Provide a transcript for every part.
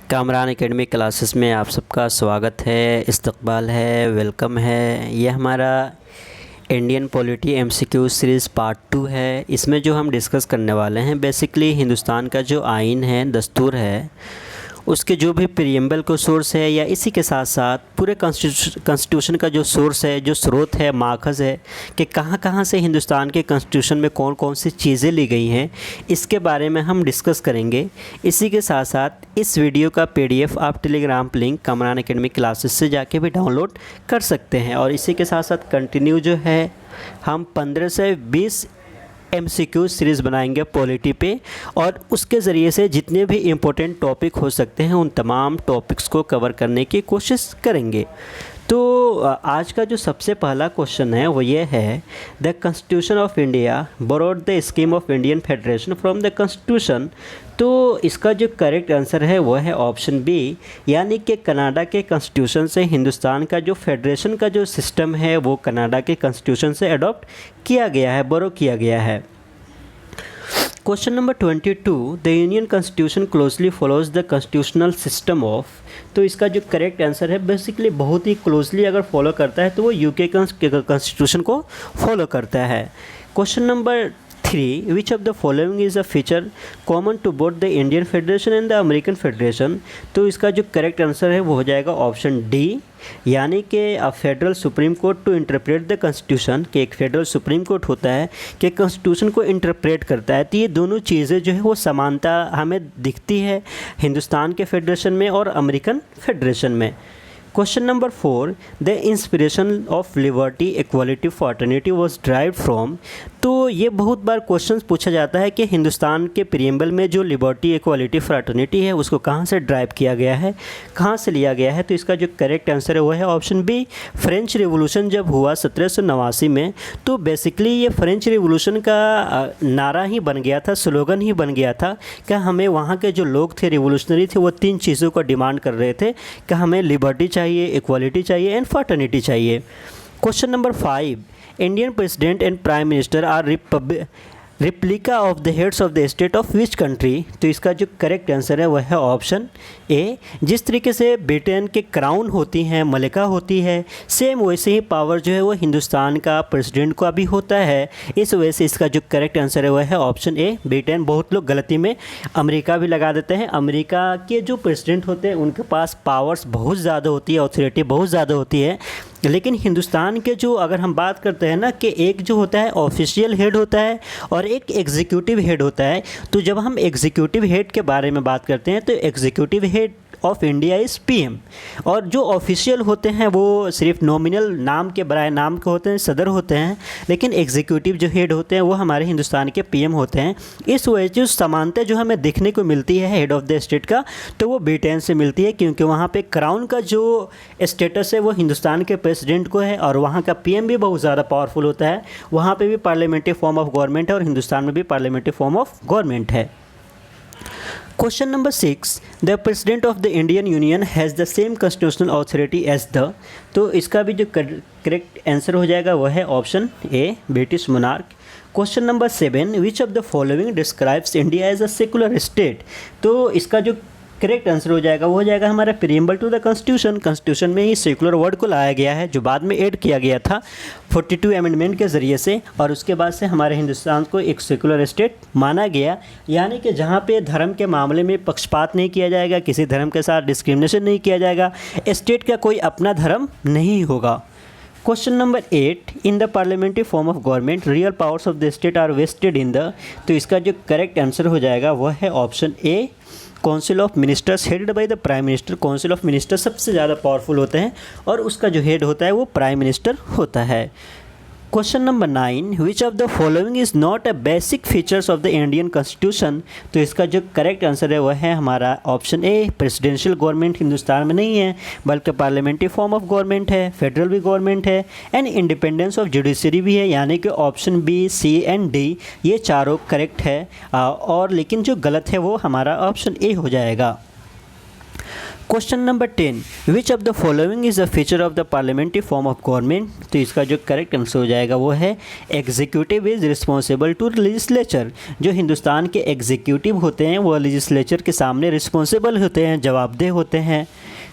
Kamran academic classes में आप सबका स्वागत है, इस्तकबाल है, वेलकम है। ये हमारा Indian polity MCQ series part 2 है। इसमें जो हम डिस्कस करने वाले हैं बेसिकली हिंदुस्तान का जो आइन है, दस्तूर है, उसके जो भी प्रीएम्बल को सोर्स है या इसी के साथ साथ पूरे कॉन्स्टिट्यूशन का जो सोर्स है, जो स्रोत है, माखज़ है कि कहाँ कहाँ से हिंदुस्तान के कॉन्स्टिट्यूशन में कौन कौन सी चीज़ें ली गई हैं, इसके बारे में हम डिस्कस करेंगे। इसी के साथ साथ इस वीडियो का पीडीएफ आप Telegram link Kamran academic classes से जाके भी डाउनलोड कर सकते हैं। और इसी के साथ साथ कंटिन्यू जो है हम 15 से 20 एमसीक्यू सीरीज़ बनाएंगे पॉलिटी पे, और उसके ज़रिए से जितने भी इम्पोर्टेंट टॉपिक हो सकते हैं उन तमाम टॉपिक्स को कवर करने की कोशिश करेंगे। तो आज का जो सबसे पहला क्वेश्चन है वो ये है, the constitution of India borrowed the scheme of Indian federation from the constitution. तो इसका जो करेक्ट आंसर है वो है ऑप्शन बी, यानी कि कनाडा के कॉन्स्टिट्यूशन से हिंदुस्तान का जो फेडरेशन का जो सिस्टम है वो कनाडा के कॉन्स्टिट्यूशन से अडॉप्ट किया गया है, बोरो किया गया है। Question number 22, the union constitution closely follows the constitutional system of. तो इसका जो करेक्ट आंसर है बेसिकली बहुत ही क्लोजली अगर फॉलो करता है तो वो यूके कॉन्स्टिट्यूशन को फॉलो करता है। Question number 3, which of the following is a feature common to both the Indian federation and the American federation. तो इसका जो करेक्ट आंसर है वो हो जाएगा ऑप्शन डी, यानी कि a federal supreme court to interpret the constitution, कि एक फेडरल सुप्रीम कोर्ट होता है कि कॉन्स्टिट्यूशन को इंटरप्रेट करता है। तो ये दोनों चीज़ें जो है वो समानता हमें दिखती है हिंदुस्तान के फेडरेशन में और अमेरिकन फेडरेशन में। Question number 4, the inspiration of liberty equality fraternity was drive from. तो ये बहुत बार क्वेश्चन पूछा जाता है कि हिंदुस्तान के प्रीएम्बल में जो लिबर्टी इक्वालिटी फ्रैटर्निटी है उसको कहाँ से ड्राइव किया गया है, कहाँ से लिया गया है। तो इसका जो करेक्ट आंसर है वो है ऑप्शन बी, फ्रेंच रिवॉल्यूशन जब हुआ 1789 में, तो बेसिकली ये फ्रेंच रिवॉल्यूशन का नारा ही बन गया था, स्लोगन ही बन गया था कि हमें वहाँ के जो लोग थे, रिवॉल्यूशनरी थे, वो 3 चीज़ों को डिमांड कर रहे थे कि हमें लिबर्टी चाहिए, इक्वालिटी चाहिए एंड फ्रैटर्निटी चाहिए। Question number 5, Indian president and prime minister are replica of the heads of the state of which country. तो इसका जो करेक्ट आंसर है वह है ऑप्शन ए। जिस तरीके से ब्रिटेन के क्राउन होती हैं, मलिका होती है, सेम वैसे ही पावर जो है वो हिंदुस्तान का प्रेसिडेंट का भी होता है। इस वजह से इसका जो करेक्ट आंसर है वह है ऑप्शन ए, ब्रिटेन। बहुत लोग गलती में अमेरिका भी लगा देते हैं। अमेरिका के जो प्रेसिडेंट होते हैं उनके पास पावर्स बहुत ज़्यादा होती है, ऑथोरिटी बहुत ज़्यादा होती है, लेकिन हिंदुस्तान के जो अगर हम बात करते हैं ना कि एक जो होता है ऑफिशियल हेड होता है और एक एग्जीक्यूटिव हेड होता है। तो जब हम एग्जीक्यूटिव हेड के बारे में बात करते हैं तो executive head of India is PM, और जो ऑफिशियल होते हैं वो सिर्फ नॉमिनल नाम के बराए नाम के होते हैं, सदर होते हैं, लेकिन एग्जीक्यूटिव जो हेड होते हैं वो हमारे हिंदुस्तान के पीएम होते हैं। इस वजह से समानता जो हमें देखने को मिलती है हेड ऑफ द स्टेट का, तो वो ब्रिटेन से मिलती है, क्योंकि वहाँ पे क्राउन का जो स्टेटस है वो हिंदुस्तान के प्रेसिडेंट को है, और वहाँ का पीएम भी बहुत ज़्यादा पावरफुल होता है। वहाँ पर भी पार्लियामेंट्री फॉर्म ऑफ गवर्नमेंट है और हिंदुस्तान में भी पार्लियामेंट्री फॉर्म ऑफ गवर्नमेंट है। Question number 6, the president of the Indian union has the same constitutional authority as the. तो इसका भी जो करेक्ट आंसर हो जाएगा वह है option A, British monarch. Question number 7, which of the following describes India as a secular state. तो इसका जो करेक्ट आंसर हो जाएगा वो हो जाएगा हमारा preamble to the constitution. Constitution में ही सेकुलर वर्ड को लाया गया है, जो बाद में ऐड किया गया था 42 अमेंडमेंट के ज़रिए से, और उसके बाद से हमारे हिंदुस्तान को एक सेकुलर स्टेट माना गया, यानी कि जहाँ पे धर्म के मामले में पक्षपात नहीं किया जाएगा, किसी धर्म के साथ डिस्क्रिमिनेशन नहीं किया जाएगा, स्टेट का कोई अपना धर्म नहीं होगा। Question number 8, in the parliamentary form of government real powers of the state are vested in the. तो इसका जो करेक्ट आंसर हो जाएगा वह है option A, council of ministers headed by the prime minister. Council of minister सबसे ज़्यादा powerful होते हैं और उसका जो हेड होता है वो प्राइम मिनिस्टर होता है। Question number 9, which of the following is not a basic features of the Indian constitution. तो इसका जो करेक्ट आंसर है वह है हमारा option A, presidential government Hindustan में नहीं है, बल्कि पार्लियामेंट्री फॉर्म ऑफ गवर्नमेंट है, फेडरल भी गवर्नमेंट है, एंड इंडिपेंडेंस ऑफ जुडिशरी भी है, यानी कि option B, C and D ये चारों करेक्ट है, और लेकिन जो गलत है वो हमारा ऑप्शन ए हो जाएगा। Question number 10, which of the following is a feature of the parliamentary form of government. तो इसका जो करेक्ट आंसर हो जाएगा वो है executive is responsible to legislature. जो हिंदुस्तान के एग्जीक्यूटिव होते हैं वो लेजिस्लेचर के सामने रिस्पॉन्सिबल होते हैं, जवाबदेह होते हैं।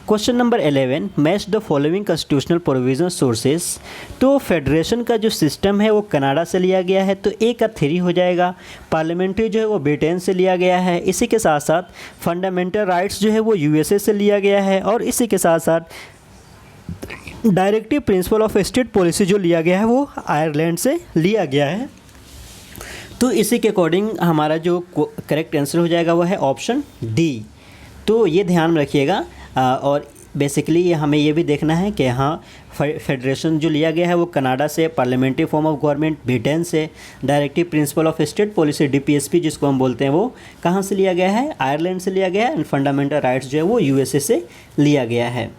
Question number 11, match the following constitutional provision sources. तो फेडरेशन का जो सिस्टम है वो कनाडा से लिया गया है, तो ए का 3 हो जाएगा। पार्लियामेंट्री जो है वो ब्रिटेन से लिया गया है। इसी के साथ साथ फंडामेंटल राइट्स जो है वो यूएसए से लिया गया है। और इसी के साथ साथ directive principle of state policy जो लिया गया है वो आयरलैंड से लिया गया है। तो इसी के अकॉर्डिंग हमारा जो करेक्ट आंसर हो जाएगा वो है ऑप्शन डी। तो ये ध्यान में रखिएगा। और बेसिकली हमें ये भी देखना है कि हाँ फेडरेशन जो लिया गया है वो कनाडा से, parliamentary form of government Britain से, directive principle of state policy DPSP जिसको हम बोलते हैं वो कहाँ से लिया गया है, आयरलैंड से लिया गया है। एंड फंडामेंटल राइट्स जो है वो यूएसए से लिया गया है।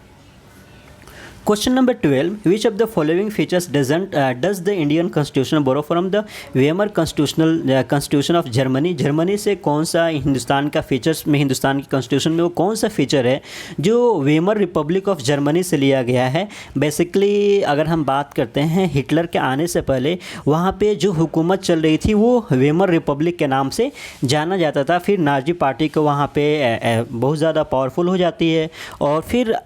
Question number 12, which of the following features does the Indian constitution borrow from the Weimar constitution of Germany. Germany से कौन सा हिंदुस्तान का फीचर्स में, हिंदुस्तान की कॉन्स्टिट्यूशन में वो कौन सा फीचर है जो वेमर रिपब्लिक ऑफ जर्मनी से लिया गया है। बेसिकली अगर हम बात करते हैं हिटलर के आने से पहले वहाँ पे जो हुकूमत चल रही थी वो वेमर रिपब्लिक के नाम से जाना जाता था। फिर नाजी पार्टी को वहाँ पे बहुत ज़्यादा पावरफुल हो जाती है और फिर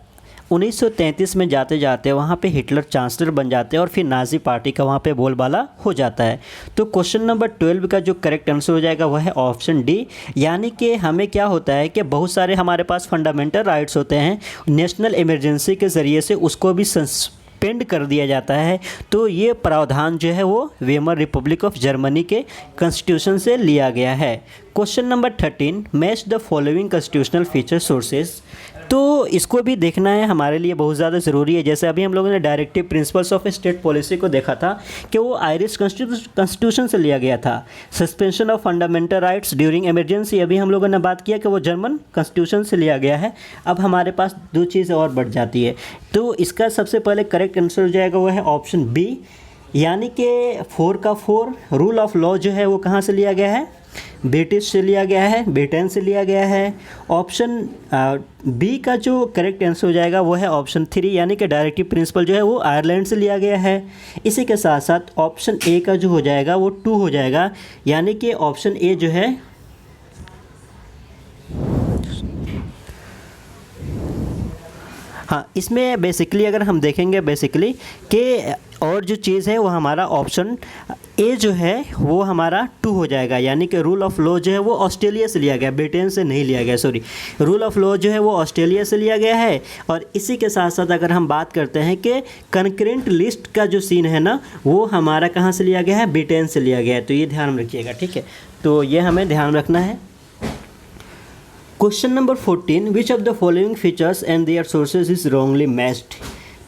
1933 में जाते जाते वहाँ पे हिटलर चांसलर बन जाते हैं और फिर नाजी पार्टी का वहाँ पे बोलबाला हो जाता है। तो क्वेश्चन नंबर 12 का जो करेक्ट आंसर हो जाएगा वह है ऑप्शन डी। यानी कि हमें क्या होता है कि बहुत सारे हमारे पास फंडामेंटल राइट्स होते हैं, नेशनल इमरजेंसी के ज़रिए से उसको भी सस्पेंड कर दिया जाता है। तो ये प्रावधान जो है वो वेमर रिपब्लिक ऑफ जर्मनी के कॉन्स्टिट्यूशन से लिया गया है। Question number 13, match the following constitutional feature sources. तो इसको भी देखना है, हमारे लिए बहुत ज़्यादा ज़रूरी है। जैसे अभी हम लोगों ने directive principles of state policy को देखा था कि वो आयरिश कॉन्स्टिट्यूशन से लिया गया था। Suspension of fundamental rights during emergency अभी हम लोगों ने बात किया कि वो जर्मन कॉन्स्टिट्यूशन से लिया गया है। अब हमारे पास 2 चीज़ें और बढ़ जाती है। तो इसका सबसे पहले करेक्ट आंसर हो जाएगा वो है ऑप्शन बी। यानी कि 4 का 4 रूल ऑफ लॉ जो है वो कहाँ से लिया गया है, ब्रिटिश से लिया गया है, ब्रिटेन से लिया गया है। ऑप्शन बी का जो करेक्ट आंसर हो जाएगा वो है ऑप्शन 3, यानी कि डायरेक्टिव प्रिंसिपल जो है वो आयरलैंड से लिया गया है। इसी के साथ साथ ऑप्शन ए का जो हो जाएगा वो 2 हो जाएगा, यानी कि ऑप्शन ए जो है हाँ, इसमें बेसिकली अगर हम देखेंगे बेसिकली कि और जो चीज़ है वो हमारा ऑप्शन ए जो है वो हमारा 2 हो जाएगा। यानी कि रूल ऑफ लॉ जो है वो ऑस्ट्रेलिया से लिया गया, ब्रिटेन से नहीं लिया गया, सॉरी। रूल ऑफ लॉ जो है वो ऑस्ट्रेलिया से लिया गया है। और इसी के साथ साथ अगर हम बात करते हैं कि कंकरेंट लिस्ट का जो सीन है ना वो हमारा कहाँ से लिया गया है, ब्रिटेन से लिया गया है। तो ये ध्यान रखिएगा, ठीक है। तो ये हमें ध्यान रखना है। Question number 14, which of the following features and their sources is wrongly matched.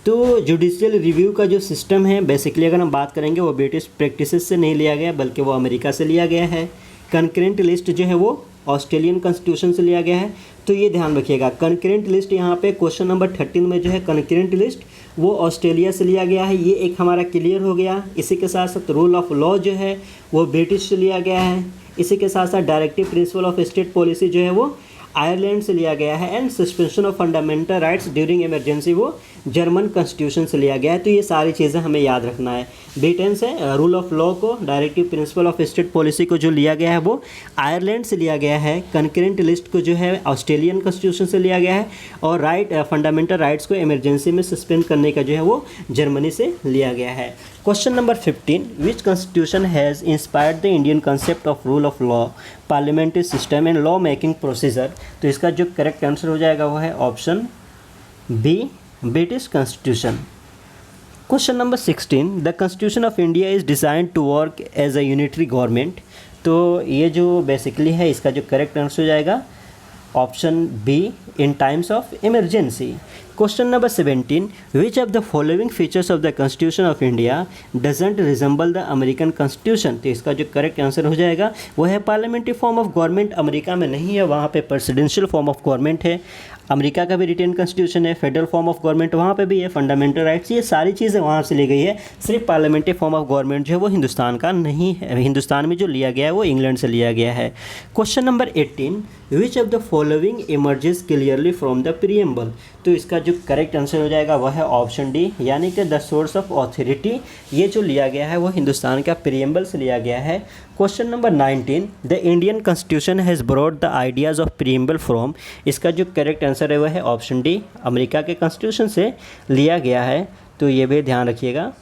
तो जुडिशियल रिव्यू का जो सिस्टम है बेसिकली अगर हम बात करेंगे वो ब्रिटिश प्रैक्टिसेस से नहीं लिया गया बल्कि वो अमेरिका से लिया गया है। कंकरेंट लिस्ट जो है वो ऑस्ट्रेलियन कॉन्स्टिट्यूशन से लिया गया है। तो ये ध्यान रखिएगा, कंकरेंट लिस्ट यहाँ पे क्वेश्चन नंबर 13 में जो है कंकरेंट लिस्ट वो ऑस्ट्रेलिया से लिया गया है। ये एक हमारा क्लियर हो गया। इसी के साथ साथ रूल ऑफ लॉ जो है वो ब्रिटिश से लिया गया है। इसी के साथ साथ directive principle of state policy जो है वो आयरलैंड से लिया गया है। And suspension of fundamental rights during emergency वो जर्मन कॉन्स्टिट्यूशन से लिया गया है। तो ये सारी चीज़ें हमें याद रखना है। ब्रिटेन से रूल ऑफ लॉ को, directive principle of state policy को जो लिया गया है वो आयरलैंड से लिया गया है। कंकरेंट लिस्ट को जो है ऑस्ट्रेलियन कॉन्स्टिट्यूशन से लिया गया है। और फंडामेंटल राइट्स को इमरजेंसी में सस्पेंड करने का जो है वो जर्मनी से लिया गया है। Question number 15, which constitution has inspired the Indian concept of rule of law, parliamentary system and law making procedure. तो इसका जो करेक्ट आंसर हो जाएगा वो है option B, British constitution. Question number 16, the constitution of India is design to work as a unitary government. तो ये जो बेसिकली है इसका जो करेक्ट आंसर हो जाएगा option B, in times of emergency. Question number 17, which of the following features of the constitution of India doesn't resemble the American constitution. तो इसका जो करेक्ट आंसर हो जाएगा वो है parliamentary form of government America में नहीं है, वहाँ पे प्रेसिडेंशियल फॉर्म ऑफ गवर्नमेंट है। अमेरिका का भी रिटेन कॉन्स्टिट्यूशन है, फेडरल फॉर्म ऑफ गवर्नमेंट वहाँ पे भी है, फंडामेंटल राइट्स, ये सारी चीज़ें वहाँ से ली गई है। सिर्फ पार्लियामेंट्री फॉर्म ऑफ गवर्नमेंट जो है वो हिंदुस्तान का नहीं है, हिंदुस्तान में जो लिया गया है वो इंग्लैंड से लिया गया है। Question number 18, which of the following emerges clearly from the preamble. तो इसका जो करेक्ट आंसर हो जाएगा वह है ऑप्शन डी, यानी कि द सोर्स ऑफ ऑथोरिटी, ये जो लिया गया है वो हिंदुस्तान का प्रीएम्बल से लिया गया है। Question number 19, the Indian constitution has brought the ideas of preamble from. इसका जो करेक्ट आंसर है वह है ऑप्शन डी, अमेरिका के कॉन्स्टिट्यूशन से लिया गया है, तो ये भी ध्यान रखिएगा।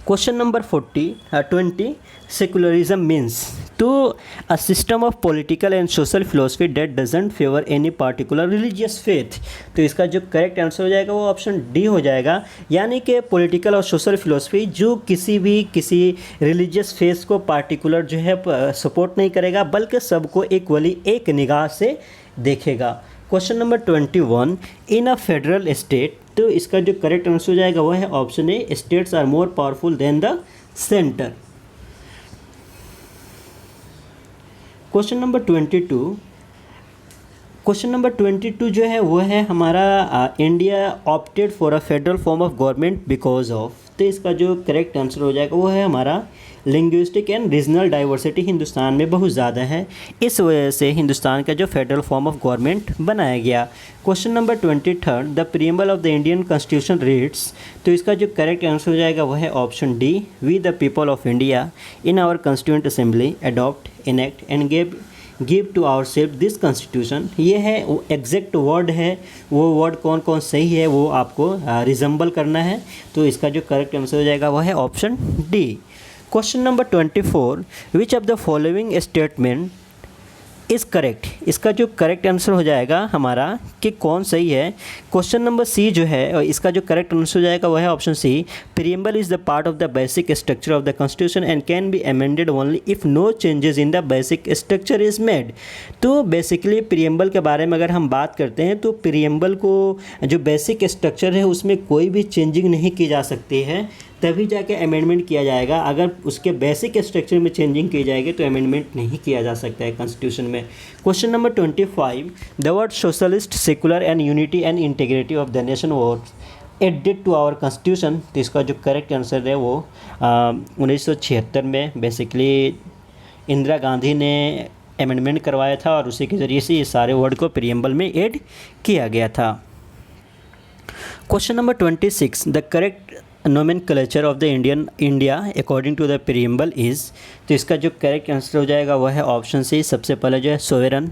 क्वेश्चन नंबर 20, सेकुलरिज्म मीन्स तो a system of political and social philosophy that doesn't favour any particular religious faith. तो इसका जो करेक्ट आंसर हो जाएगा वो ऑप्शन डी हो जाएगा, यानी कि पॉलिटिकल और सोशल फिलोसफी जो किसी रिलीजियस फेथ को पार्टिकुलर जो है सपोर्ट नहीं करेगा, बल्कि सबको इक्वली एक निगाह से देखेगा। Question number 21, in a federal state. तो इसका जो करेक्ट आंसर हो जाएगा वह है option A, states are more powerful than the centre. Question number 22 जो है वो है हमारा India opted for a federal form of government because of. तो इसका जो करेक्ट आंसर हो जाएगा वो है हमारा linguistic and regional diversity Hindustan में बहुत ज़्यादा है, इस वजह से हिंदुस्तान का जो फेडरल फॉर्म ऑफ गवर्नमेंट बनाया गया। Question number 23, the preamble of the Indian constitution reads. तो इसका जो करेक्ट आंसर हो जाएगा वह है option D, we the people of India in our constituent assembly adopt, enact and give to our self this constitution. ये है exact word है, वो वर्ड कौन कौन सही है वो आपको रिजम्बल करना है, तो इसका जो करेक्ट आंसर हो जाएगा वह है option D. Question number 24, which of the following statement is correct. इसका जो करेक्ट आंसर हो जाएगा हमारा कि कौन सही है। क्वेश्चन नंबर सी जो है और इसका जो करेक्ट आंसर हो जाएगा वह है option C, preamble is the part of the basic structure of the constitution and can be amended only if no changes in the basic structure is made. तो बेसिकली प्रीएम्बल के बारे में अगर हम बात करते हैं तो प्रीएम्बल को जो बेसिक स्ट्रक्चर है उसमें कोई भी चेंजिंग नहीं की जा सकती है, तभी जाके अमेंडमेंट किया जाएगा। अगर उसके बेसिक स्ट्रक्चर में चेंजिंग की जाएगी तो अमेंडमेंट नहीं किया जा सकता है कॉन्स्टिट्यूशन में। Question number 25, the word socialist, secular and unity and integrity of the nation was added to our constitution. तो इसका जो करेक्ट आंसर है वो 1976 में बेसिकली इंदिरा गांधी ने अमेंडमेंट करवाया था और उसी के ज़रिए से ये सारे वर्ड को प्रीएम्बल में ऐड किया गया था। Question number 26, the correct nomenclature of the India according to the preamble is. तो इसका जो करेक्ट आंसर हो जाएगा वह है ऑप्शन सी, सबसे पहले जो है sovereign,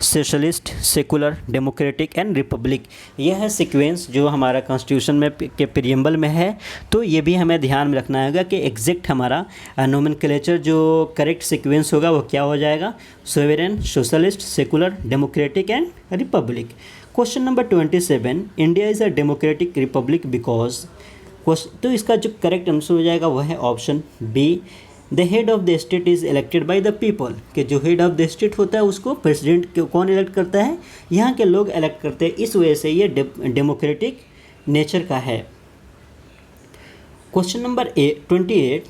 socialist, secular, democratic and republic. यह है सीक्वेंस जो हमारा कॉन्स्टिट्यूशन में के प्रीएम्बल में है, तो ये भी हमें ध्यान में रखना होगा कि एग्जैक्ट हमारा नोमेनक्लेचर जो करेक्ट सीक्वेंस होगा वो क्या हो जाएगा, sovereign, socialist, secular, democratic and republic. Question number 27, India is a democratic republic because. तो इसका जो करेक्ट आंसर हो जाएगा वह है option B, the head of the state is elected by the people. कि जो हेड ऑफ द स्टेट होता है उसको प्रेसिडेंट कौन इलेक्ट करता है, यहाँ के लोग इलेक्ट करते हैं, इस वजह से ये डेमोक्रेटिक नेचर का है। Question number 28,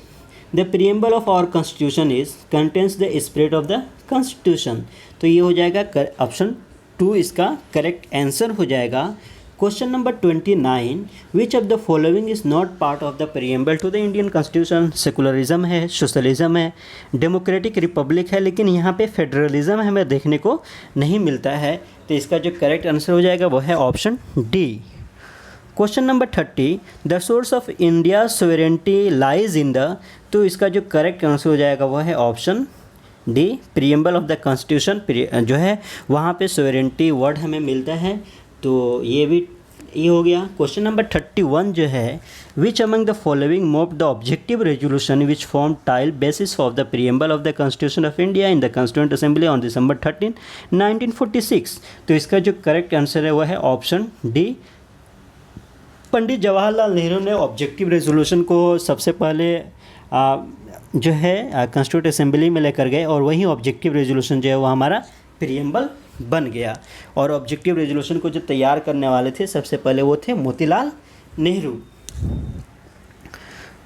the preamble of our constitution is contains the spirit of the constitution. तो ये हो जाएगा ऑप्शन 2 इसका करेक्ट आंसर हो जाएगा। Question number 29, which of the following is not part of the preamble to the Indian constitution. Secularism है, socialism है, democratic republic है, लेकिन यहाँ पे फेडरलिज्म हमें देखने को नहीं मिलता है, तो इसका जो करेक्ट आंसर हो जाएगा वो है option D. Question number 30, the source of India sovereignty lies in the. तो इसका जो करेक्ट आंसर हो जाएगा वो है option D, preamble of the constitution जो है वहाँ पे सोवेरेंटी वर्ड हमें मिलता है, तो ये हो गया। क्वेश्चन नंबर 31 जो है, which among the following mauve the objective resolution which form tile basis of the preamble of the constitution of India in the constituent assembly on December 13, 1946। तो इसका जो करेक्ट आंसर है वह है ऑप्शन डी, पंडित जवाहरलाल नेहरू ने objective resolution को सबसे पहले जो है कॉन्स्टिट्यूंट असेंबली में लेकर गए और वही ऑब्जेक्टिव रेजोल्यूशन जो है वो हमारा प्रीएम्बल बन गया। और ऑब्जेक्टिव रेजोल्यूशन को जो तैयार करने वाले थे सबसे पहले वो थे Motilal Nehru.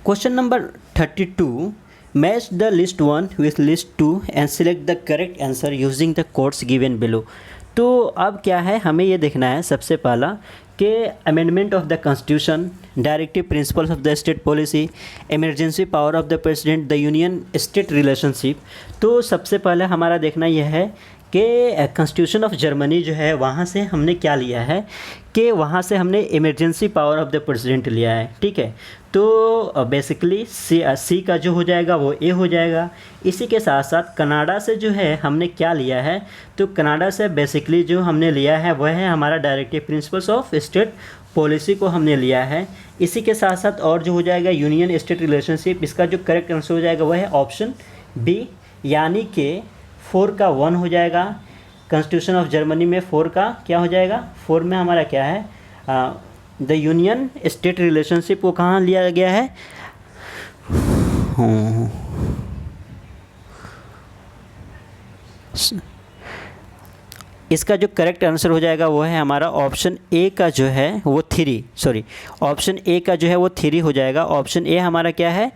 Question number 32, match the list 1 with list 2 and select the correct answer using the codes given below. तो अब क्या है, हमें ये देखना है सबसे पहला कि amendment of the constitution, directive principles of the state policy, emergency power of the president, the union state relationship. तो सबसे पहले हमारा देखना यह है कि कॉन्स्टिट्यूशन ऑफ जर्मनी जो है वहाँ से हमने क्या लिया है कि वहाँ से हमने emergency power of the president लिया है, ठीक है। तो बेसिकली सी का जो हो जाएगा वो ए हो जाएगा। इसी के साथ साथ कनाडा से जो है हमने क्या लिया है, तो कनाडा से बेसिकली जो हमने लिया है वह है हमारा directive principles of state policy को हमने लिया है। इसी के साथ साथ और जो हो जाएगा यूनियन स्टेट रिलेशनशिप, इसका जो करेक्ट आंसर हो जाएगा वह है ऑप्शन बी, यानी कि 4 का 1 हो जाएगा। कॉन्स्टिट्यूशन ऑफ जर्मनी में 4 का क्या हो जाएगा, 4 में हमारा क्या है, द यूनियन स्टेट रिलेशनशिप को कहाँ लिया गया है, इसका जो करेक्ट आंसर हो जाएगा वो है हमारा ऑप्शन ए का जो है वो 3, सॉरी ऑप्शन ए का जो है वो 3 हो जाएगा। ऑप्शन ए हमारा क्या है,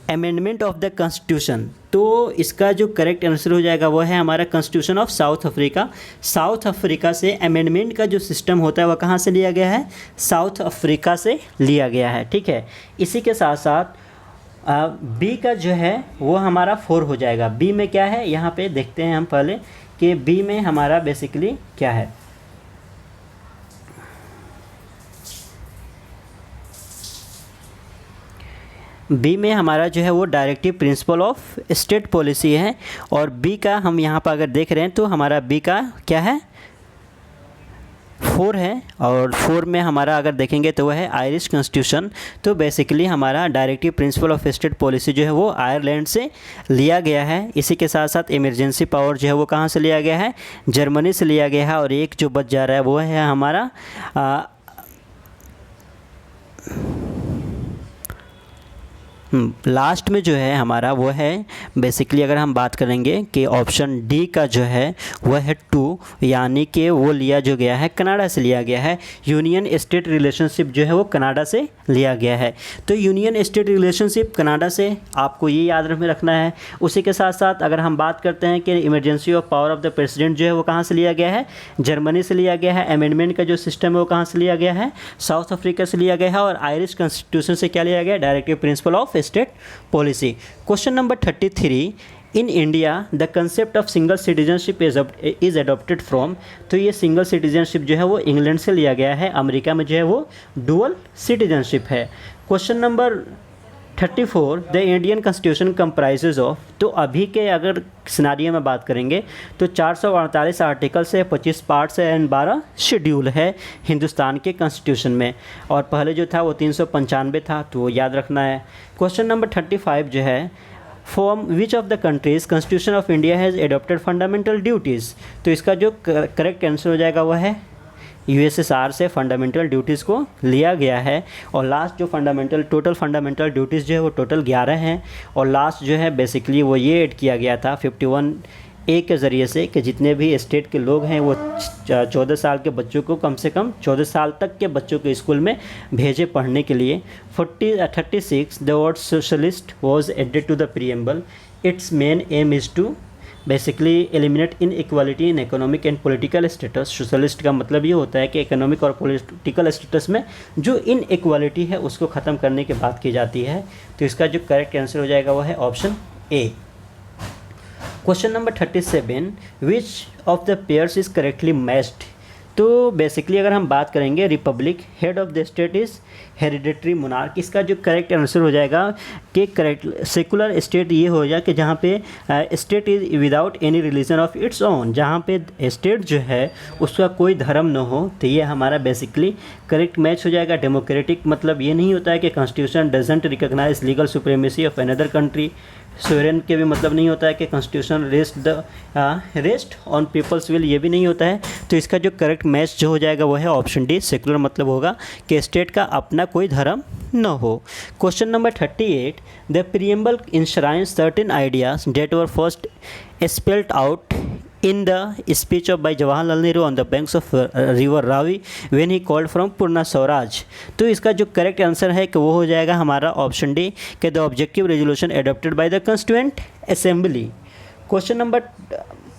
अमेंडमेंट ऑफ द कॉन्स्टिट्यूशन। तो इसका जो करेक्ट आंसर हो जाएगा वो है हमारा constitution of south Africa. South Africa से अमेंडमेंट का जो सिस्टम होता है वह कहाँ से लिया गया है, साउथ अफ्रीका से लिया गया है, ठीक है। इसी के साथ साथ बी का जो है वो हमारा 4 हो जाएगा। बी में क्या है, यहाँ पे देखते हैं हम पहले कि बी में हमारा बेसिकली क्या है, बी में हमारा जो है वो directive principle of state policy है। और बी का हम यहाँ पर अगर देख रहे हैं तो हमारा बी का क्या है, 4 है। और 4 में हमारा अगर देखेंगे तो वह है आयरिश कॉन्स्टिट्यूशन। तो बेसिकली हमारा directive principle of state policy जो है वो आयरलैंड से लिया गया है। इसी के साथ साथ इमरजेंसी पावर जो है वो कहाँ से लिया गया है, जर्मनी से लिया गया है। और एक जो बच जा रहा है वो है हमारा लास्ट में जो है हमारा वो है बेसिकली अगर हम बात करेंगे कि ऑप्शन डी का जो है वह है 2, यानी कि वो लिया जो गया है कनाडा से लिया गया है। यूनियन स्टेट रिलेशनशिप जो है वो कनाडा से लिया गया है। तो यूनियन स्टेट रिलेशनशिप कनाडा से आपको ये याद में रखना है। उसी के साथ साथ अगर हम बात करते हैं कि emergency of power of the president जो है वो कहाँ से लिया गया है, जर्मनी से लिया गया है। अमेंडमेंट का जो सिस्टम है वो कहाँ से लिया गया है, साउथ अफ्रीका से लिया गया है। और आयरिश कॉन्स्टिट्यूशन से क्या लिया गया, directive principle of state policy. Question number 33, in India the concept of single citizenship is adopted from. तो ये सिंगल सिटीजनशिप जो है वो इंग्लैंड से लिया गया है। अमेरिका में जो है वो डुअल सिटीजनशिप है। Question number 34, the Indian constitution comprises of. तो अभी के अगर सिनारियो में बात करेंगे तो 448 आर्टिकल्स है, 25 पार्ट्स है एंड 12 शेड्यूल है हिंदुस्तान के कॉन्स्टिट्यूशन में। और पहले जो था वो 395 था, तो वो याद रखना है। क्वेश्चन नंबर 35 जो है, from which of the countries constitution of India has adopted fundamental duties. तो इसका जो करेक्ट आंसर हो जाएगा वह है यूएसएसआर से फंडामेंटल ड्यूटीज़ को लिया गया है। और लास्ट जो टोटल फंडामेंटल ड्यूटीज़ जो है वो टोटल 11 हैं। और लास्ट जो है बेसिकली वो ये ऐड किया गया था 51A के ज़रिए से कि जितने भी स्टेट के लोग हैं वो 14 साल के बच्चों को कम से कम 14 साल तक के बच्चों को स्कूल में भेजे पढ़ने के लिए। 36 the word socialist was added to the preamble. Its main aim is to basically eliminate inequality in economic and political status. Socialist का मतलब ये होता है कि इकोनॉमिक और पॉलिटिकल स्टेटस में जो इन इक्वालिटी है उसको ख़त्म करने की बात की जाती है। तो इसका जो करेक्ट आंसर हो जाएगा वह है option A. Question number 37, which of the pairs is correctly matched. तो बेसिकली अगर हम बात करेंगे Republic, head of the state is hereditary monarch. इसका जो करेक्ट आंसर हो जाएगा कि करेक्ट सेकुलर स्टेट ये हो जाए कि जहाँ पे state is without any religion of its own, जहाँ पे स्टेट जो है उसका कोई धर्म न हो। तो ये हमारा बेसिकली करेक्ट मैच हो जाएगा। डेमोक्रेटिक मतलब ये नहीं होता है कि constitution doesn't recognize legal supremacy of another country. Sovereign के भी मतलब नहीं होता है कि constitution rest on people's will, ये भी नहीं होता है। तो इसका जो करेक्ट मैच जो हो जाएगा वो है ऑप्शन डी। सेकुलर मतलब होगा कि स्टेट का अपना कोई धर्म न हो। Question number 38, the preamble enshrines certain ideas that were first spelled out in the speech of by Jawaharlal Nehru on the banks of river Ravi when he called from Purna Swaraj। तो इसका जो correct answer है कि वो हो जाएगा हमारा option D कि the objective resolution adopted by the constituent assembly. Question number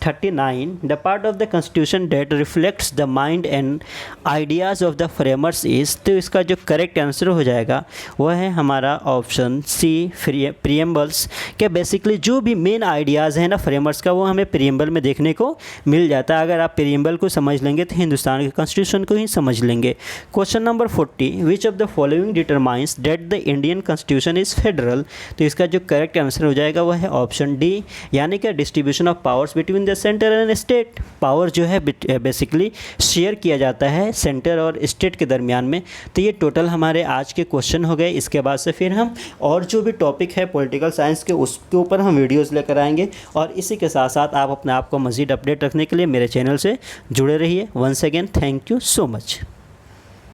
39 the part of the constitution that reflects the mind and ideas of the framers is, तो इसका जो करेक्ट आंसर हो जाएगा वह है हमारा ऑप्शन सी प्रियम्बल्स। क्या बेसिकली जो भी मेन आइडियाज़ हैं ना फ्रेमर्स का वो हमें प्रियम्बल में देखने को मिल जाता है। अगर आप प्रियम्बल को समझ लेंगे तो हिंदुस्तान के कॉन्स्टिट्यूशन को ही समझ लेंगे। Question number 40 which of the following determines that the Indian constitution is federal, तो इसका जो करेक्ट आंसर हो जाएगा वह है ऑप्शन डी, यानी कि distribution of powers between the centre and state. Power जो है बेसिकली शेयर किया जाता है सेंटर और स्टेट के दरमियान में। तो ये टोटल हमारे आज के क्वेश्चन हो गए। इसके बाद से फिर हम और जो भी टॉपिक है पॉलिटिकल साइंस के उसके ऊपर हम वीडियोस लेकर आएंगे, और इसी के साथ साथ आप अपने आप को मज़ीद अपडेट रखने के लिए मेरे चैनल से जुड़े रहिए। Once again thank you so much.